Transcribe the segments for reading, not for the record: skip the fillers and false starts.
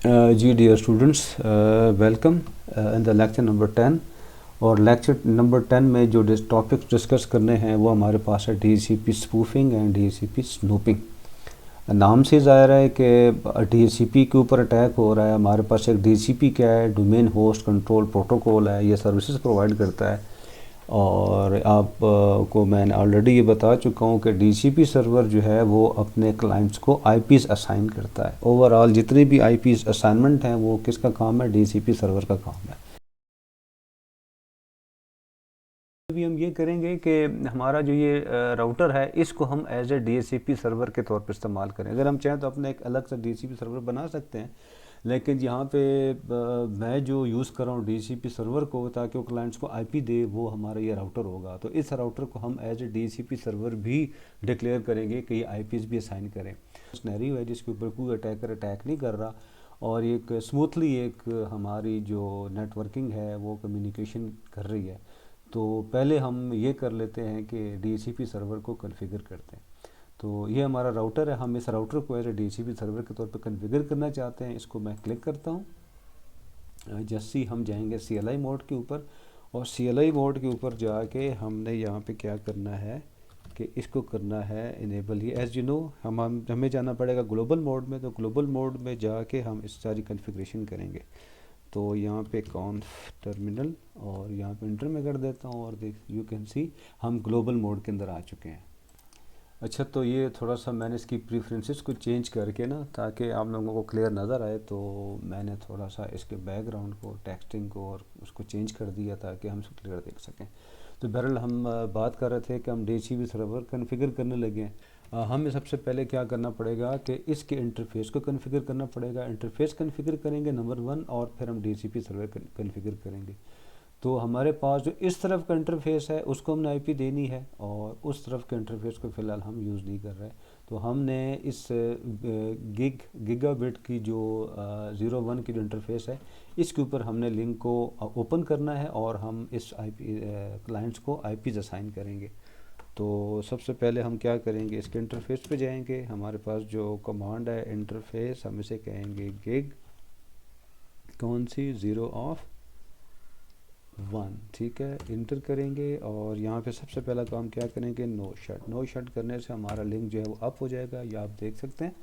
Ji dear students, welcome in the lecture number 10। और lecture number 10 में जो topics discuss करने हैं वो हमारे पास है DHCP spoofing and DHCP snooping. नाम से ज़ाहिर है कि DHCP के ऊपर अटैक हो रहा है। हमारे पास एक DHCP क्या है, डोमेन होस्ट कंट्रोल प्रोटोकॉल है, ये सर्विसेज प्रोवाइड करता है। और आप को मैंने ऑलरेडी ये बता चुका हूँ कि DHCP सर्वर जो है वो अपने क्लाइंट्स को IPs असाइन करता है। ओवरऑल जितनी भी IPs असाइनमेंट हैं वो किसका काम है, DHCP सर्वर का काम है। अभी हम ये करेंगे कि हमारा जो ये राउटर है इसको हम एज ए DHCP सर्वर के तौर पर इस्तेमाल करें। अगर हम चाहें तो अपने एक अलग सा DHCP सर्वर बना सकते हैं, लेकिन यहाँ पे मैं जो यूज़ कर रहा हूँ DHCP सर्वर को ताकि वो क्लाइंट्स को IP दे, वो हमारा ये राउटर होगा। तो इस राउटर को हम एज ए DHCP सर्वर भी डिक्लेयर करेंगे कि ये IPs भी असाइन करें। सिनेरियो है जिसके ऊपर कोई अटैकर अटैक नहीं कर रहा और एक स्मूथली एक हमारी जो नेटवर्किंग है वो कम्युनिकेशन कर रही है। तो पहले हम ये कर लेते हैं कि DHCP सर्वर को कॉन्फ़िगर करते हैं। तो ये हमारा राउटर है, हम इस राउटर को एज ए DHCP सर्वर के तौर पर कॉन्फ़िगर करना चाहते हैं। इसको मैं क्लिक करता हूँ। जैसे ही हम जाएंगे CLI मोड के ऊपर, और CLI मोड के ऊपर जाके हमने यहाँ पे क्या करना है कि इसको करना है इनेबल। ये एज़ यू नो हमें जाना पड़ेगा ग्लोबल मोड में। तो ग्लोबल मोड में जाके हम इस सारी कॉन्फ़िगरेशन करेंगे। तो यहाँ पे कॉन्फ टर्मिनल और यहाँ पे इंटर में कर देता हूँ और देख यू कैन सी हम ग्लोबल मोड के अंदर आ चुके हैं। अच्छा, तो ये थोड़ा सा मैंने इसकी प्रेफरेंसेस को चेंज करके ना, ताकि आप लोगों को क्लियर नज़र आए, तो मैंने थोड़ा सा इसके बैकग्राउंड को, टेक्सटिंग को और उसको चेंज कर दिया ताकि हम इसको क्लियर देख सकें। तो बहरहाल हम बात कर रहे थे कि हम DHCP सर्वर कॉन्फ़िगर करने लगे हैं। हमें सबसे पहले क्या करना पड़ेगा कि इसके इंटरफेस को कॉन्फ़िगर करना पड़ेगा। इंटरफेस कॉन्फ़िगर करेंगे नंबर 1, और फिर हम DHCP सर्वर कॉन्फ़िगर करेंगे। तो हमारे पास जो इस तरफ का इंटरफेस है उसको हमने IP देनी है, और उस तरफ के इंटरफेस को फ़िलहाल हम यूज़ नहीं कर रहे। तो हमने इस गीगाबिट की जो 01 की जो इंटरफेस है इसके ऊपर हमने लिंक को ओपन करना है, और हम इस IP क्लाइंट्स को IPs असाइन करेंगे। तो सबसे पहले हम क्या करेंगे, इसके इंटरफेस पे जाएंगे। हमारे पास जो कमांड है इंटरफेस, हम इसे कहेंगे गिग कौन सी 0 ठीक है, इंटर करेंगे। और यहाँ पे सबसे पहला काम क्या करेंगे, नो शट करने से हमारा लिंक जो है वो अप हो जाएगा। ये आप देख सकते हैं,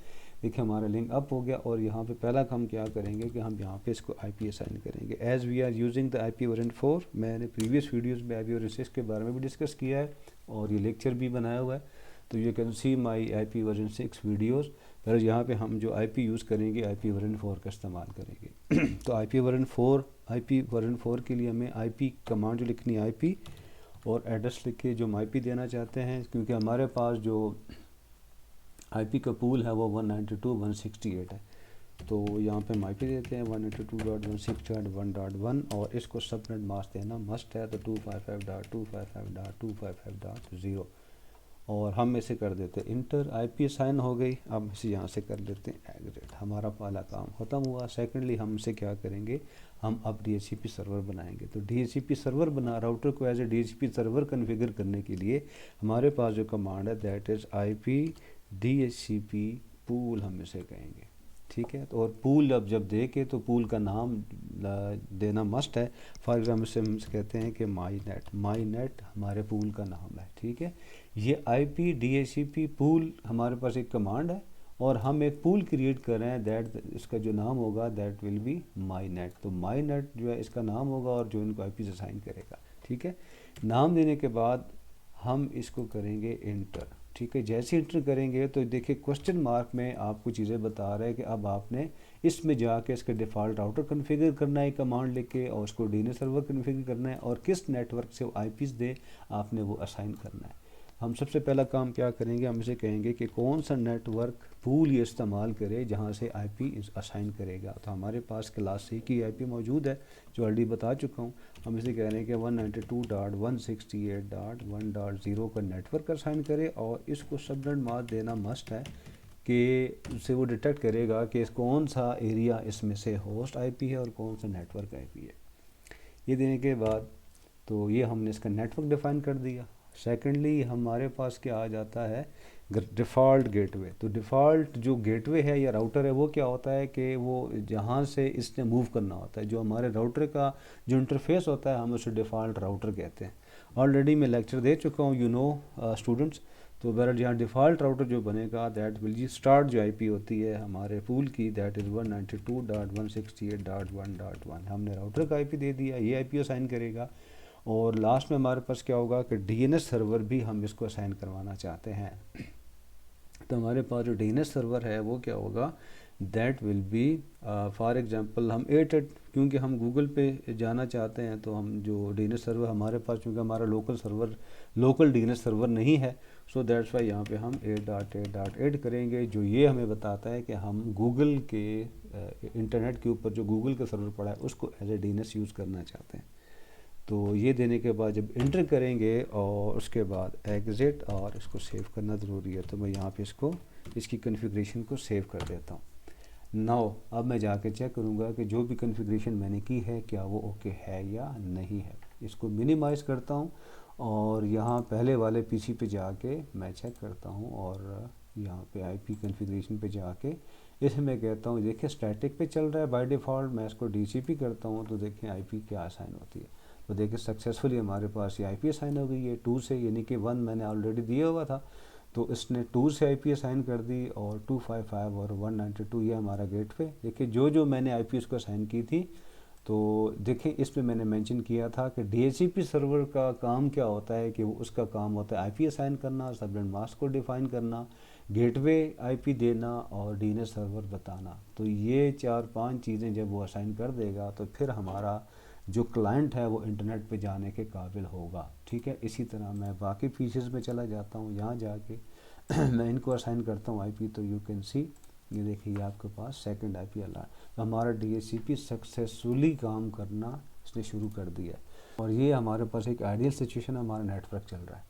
देखिए हमारा लिंक अप हो गया। और यहाँ पे पहला काम क्या करेंगे कि हम यहाँ पे इसको IP असाइन करेंगे। As we are using the IP version 4, मैंने प्रीवियस वीडियोज़ में IP वर्जन 6 के बारे में भी डिस्कस किया है और ये लेक्चर भी बनाया हुआ है। तो you can see my IP version 6 videos. पर यहाँ पे हम जो IP यूज़ करेंगे IP वर्जन 4 का इस्तेमाल करेंगे। तो IP वर्जन 4 के लिए हमें IP कमांड जो लिखनी है IP और एड्रेस लिख के जो हम IP देना चाहते हैं, क्योंकि हमारे पास जो IP का पूल है वो 192.168 है। तो यहाँ पे हम IP देते हैं 192.168.1.1 और इसको सबनेट मास्क देना मस्ट है। तो 255.255.255.0 और हम इसे कर देते हैं इंटर। IP असाइन हो गई। अब इसे यहाँ से कर लेते हैं एग्जिट। हमारा पहला काम ख़त्म हुआ। सेकेंडली हम इसे क्या करेंगे, हम अब DHCP सर्वर बनाएंगे। तो DHCP सर्वर बना, राउटर को as a DHCP server configure करने के लिए हमारे पास जो कमांड है that is IP DHCP pool, हम इसे कहेंगे। ठीक है, तो और पूल अब जब दे के तो पूल का नाम देना मस्ट है। फॉर एग्जाम्पल से हम कहते हैं कि माई नेट हमारे पूल का नाम है। ठीक है, ये IP DHCP पूल हमारे पास एक कमांड है और हम एक पूल क्रिएट कर रहे हैं दैट इसका जो नाम होगा that will be my net. तो माई नेट जो है इसका नाम होगा और जो इनको IP असाइन करेगा। ठीक है, नाम देने के बाद हम इसको करेंगे इंटर। ठीक है, जैसे इंटर करेंगे तो देखिए क्वेश्चन मार्क में आपको चीज़ें बता रहा है कि अब आपने इसमें जाके इसके डिफ़ॉल्ट राउटर कन्फिगर करना है कमांड लिख के, और उसको DNS सर्वर कन्फिगर करना है, और किस नेटवर्क से वो IPs दे आपने वो असाइन करना है। हम सबसे पहला काम क्या करेंगे, हम इसे कहेंगे कि कौन सा नेटवर्क पूल ये इस्तेमाल करे जहाँ से IP असाइन करेगा। तो हमारे पास क्लास C की IP मौजूद है जो ऑलरेडी बता चुका हूँ। हम इसे कह रहे हैं कि 192.168.1.0 का नेटवर्क असाइन करे, और इसको सबनेट मास्क देना मस्ट है कि उससे वो डिटेक्ट करेगा कि कौन सा एरिया इसमें से होस्ट IP है और कौन सा नेटवर्क IP है। ये देने के बाद तो ये हमने इसका नेटवर्क डिफ़ाइन कर दिया। सेकेंडली हमारे पास क्या आ जाता है ڈیفالٹ گیٹ وے. تو ڈیفالٹ جو گیٹ وے ہے یا راؤٹر ہے وہ کیا ہوتا ہے کہ وہ جہاں سے اس نے موو کرنا ہوتا ہے, جو ہمارے راؤٹر کا جو انٹرفیس ہوتا ہے ہم اسے ڈیفالٹ راؤٹر کہتے ہیں. آلریڈی میں لیکچر دے چکا ہوں اسٹوڈنٹس. تو بہرحال یہاں ڈیفالٹ راؤٹر جو بنے گا دیٹ ول جی اسٹارٹ جو آئی پی ہوتی ہے ہمارے پول کی دیٹ از 192.168.1.1. ہم نے راؤٹر کا آئی پی دے دیا, یہ آئی پی اسائن کرے گا, اور لاسٹ میں ہمارے پاس کیا ہوگا کہ ڈی این ایس سرور بھی ہم اس کو اسائن کروانا چاہتے ہیں. تو ہمارے پاس جو ڈی این ایس سرور ہے وہ کیا ہوگا, that will be for example ہم کیونکہ ہم گوگل پہ جانا چاہتے ہیں تو ہم جو ڈی این ایس سرور ہمارے پاس, چونکہ ہمارا لوکل ڈی این ایس سرور نہیں ہے, سو دیٹس وائی یہاں پہ ہم 8.8.8 کریں گے, جو یہ ہمیں بتاتا ہے کہ ہم گوگل کے انٹرنیٹ کے اوپر جو گوگل کا سرور پڑا ہے اس کو as a D N S use کرنا چاہتے ہیں. تو یہ دینے کے بعد جب انٹر کریں گے اور اس کے بعد ایگزٹ, اور اس کو سیو کرنا ضروری ہے, تو میں یہاں پہ اس کی کنفیگریشن کو سیو کر دیتا ہوں. ناؤ اب میں جا کے چیک کروں گا کہ جو بھی کنفیگریشن میں نے کی ہے کیا وہ اوکے ہے یا نہیں ہے. اس کو منیمائز کرتا ہوں اور یہاں پہلے والے پی سی پہ جا کے میں چیک کرتا ہوں, اور یہاں پہ آئی پی کنفیگریشن پہ جا کے اس میں کہتا ہوں دیکھیں اسٹیٹک پہ چل رہا ہے بائی ڈیفالٹ, میں اس کو ڈی سی پی کرتا ہوں تو دیکھیں آئی پی کیا اسائن ہوتی ہے. تو دیکھیں سکسیزفلی ہمارے پاس یہ آئی پی اسائن ہو گئی ہے 2 سے, یعنی کہ 1 میں نے آلریڈی دیا ہوا تھا تو اس نے 2 سے آئی پی اسائن کر دی, اور 255 اور 192 یہ ہمارا گیٹ وے. دیکھیں جو میں نے آئی پی اس کو اسائن کی تھی, تو دیکھیں اس میں نے مینشن کیا تھا کہ ڈی ایچ سی پی سرور کا کام کیا ہوتا ہے کہ اس کا کام ہوتا ہے آئی پی اسائن کرنا, سب نیٹ ماسک کو ڈیفائن کرنا, گیٹ وے آئی پی دینا, اور ڈی این ایس سرور بتانا. تو یہ 4-5 چیزیں جب وہ اسائن کر دے گا تو پھر ہمارا جو کلائنٹ ہے وہ انٹرنیٹ پہ جانے کے قابل ہوگا. ٹھیک ہے, اسی طرح میں باقی فیچرز میں چلا جاتا ہوں, یہاں جا کے میں ان کو اسائن کرتا ہوں آئی پی. تو یو کین سی یہ دیکھیے یہ آپ کے پاس سیکنڈ آئی پی الارٹ, ہمارا ڈی ایچ سی پی سکسیسفلی کام کرنا اس نے شروع کر دیا ہے. اور یہ ہمارے پاس ایک آئیڈیل سچویشن ہے, ہمارا نیٹ ورک چل رہا ہے.